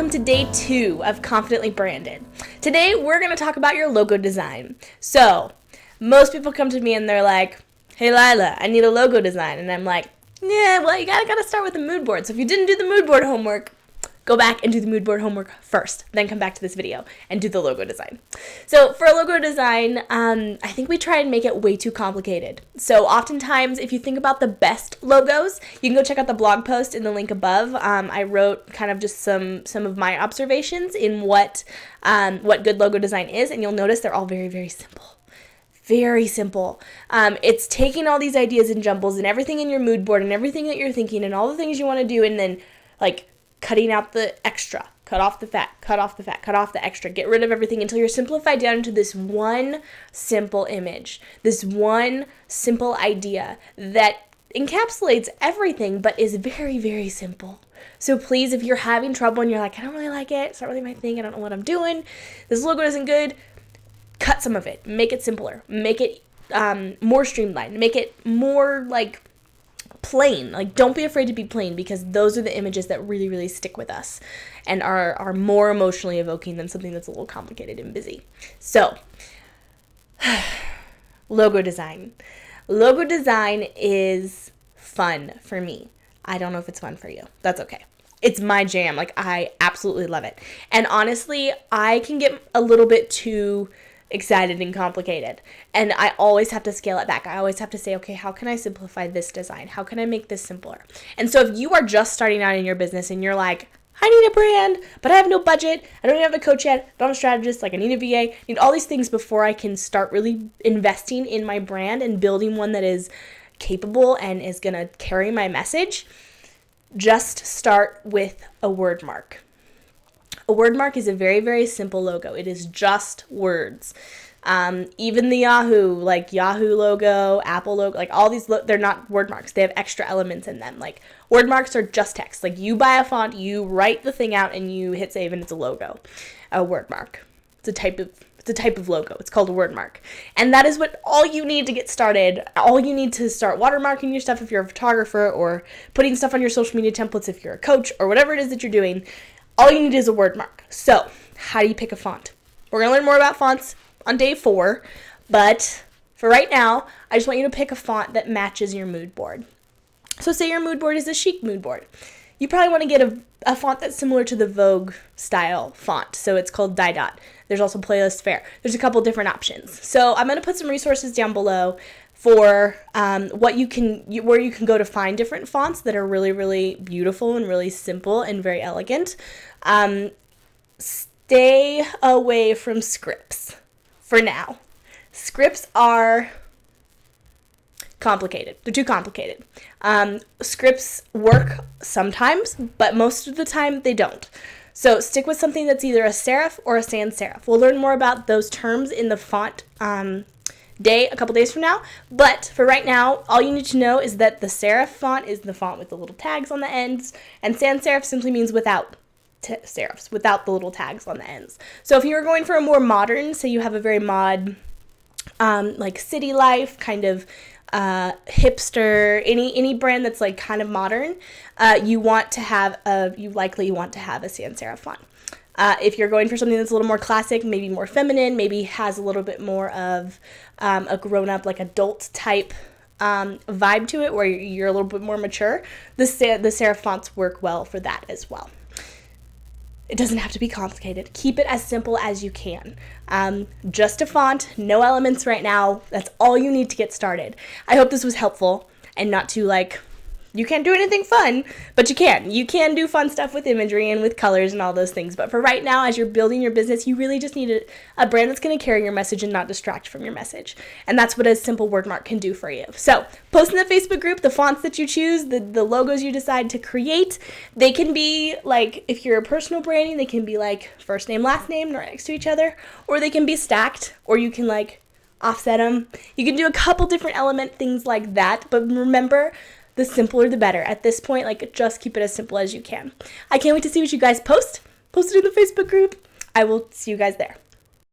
welcome to day 2 of Confidently Branded. Today we're going to talk about your logo design. So, most people come to me and they're like, hey Lilah, I need a logo design. And I'm like, yeah, well you gotta start with the mood board. So if you didn't do the mood board homework, go back and do the mood board homework first, then come back to this video and do the logo design. So for a logo design, I think we try and make it way too complicated. So oftentimes, if you think about the best logos, you can go check out the blog post in the link above. I wrote kind of just some of my observations in what good logo design is, and you'll notice they're all very, very simple. Very simple. It's taking all these ideas and jumbles and everything in your mood board and everything that you're thinking and all the things you want to do, and then like cutting out the extra, cut off the fat, cut off the fat, cut off the extra, get rid of everything until you're simplified down into this one simple image, this one simple idea that encapsulates everything but is very, very simple. So please, if you're having trouble and you're like, I don't really like it, it's not really my thing, I don't know what I'm doing, this logo isn't good, cut some of it, make it simpler, make it more streamlined, make it more like plain. Like, don't be afraid to be plain, because those are the images that really, really stick with us and are more emotionally evoking than something that's a little complicated and busy. So, logo design. Logo design is fun for me. I don't know if it's fun for you. That's okay. It's my jam. Like, I absolutely love it. And honestly, I can get a little bit too excited and complicated, and I always have to scale it back. I always have to say, okay, how can I simplify this design? How can I make this simpler? And so if you are just starting out in your business and you're like, I need a brand, but I have no budget, I don't even have a coach yet, I don't have a strategist, like I need a VA, I need all these things before I can start really investing in my brand and building one that is capable and is gonna carry my message, just start with a word mark. A word mark is a very, very simple logo. It is just words. Even the Yahoo logo, Apple logo, like all these, they're not word marks. They have extra elements in them. Like, word marks are just text. Like, you buy a font, you write the thing out, and you hit save, and it's a logo. A word mark. It's a type of logo. It's called a word mark. And that is what all you need to get started. All you need to start watermarking your stuff if you're a photographer, or putting stuff on your social media templates if you're a coach, or whatever it is that you're doing. All you need is a word mark. So, how do you pick a font? We're going to learn more about fonts on day 4, but for right now, I just want you to pick a font that matches your mood board. So say your mood board is a chic mood board. You probably want to get a font that's similar to the Vogue style font. So it's called Dot. There's also Playlist Fair. There's a couple different options. So I'm going to put some resources down below for where you can go to find different fonts that are really, really beautiful and really simple and very elegant. Stay away from scripts for now. Scripts are complicated. They're too complicated. Scripts work sometimes, but most of the time they don't. So stick with something that's either a serif or a sans serif. We'll learn more about those terms in the font day a couple days from now, but for right now, all you need to know is that the serif font is the font with the little tags on the ends, and sans serif simply means without serifs, without the little tags on the ends. So if you're going for a more modern, say you have a very mod, like City Life, kind of hipster, any brand that's like kind of modern, you likely want to have a sans serif font. If you're going for something that's a little more classic, maybe more feminine, maybe has a little bit more of a grown-up, like adult type vibe to it, where you're a little bit more mature, the serif fonts work well for that as well. It doesn't have to be complicated. Keep it as simple as you can. Just a font, no elements right now. That's all you need to get started. I hope this was helpful and not too like, you can't do anything fun, but you can. You can do fun stuff with imagery and with colors and all those things. But for right now, as you're building your business, you really just need a brand that's going to carry your message and not distract from your message. And that's what a simple word mark can do for you. So post in the Facebook group the fonts that you choose, the logos you decide to create. They can be like, if you're a personal branding, they can be like first name, last name, right next to each other, or they can be stacked, or you can like offset them. You can do a couple different element things like that. But remember, the simpler the better. At this point, like, just keep it as simple as you can. I can't wait to see what you guys post. Post it in the Facebook group. I will see you guys there.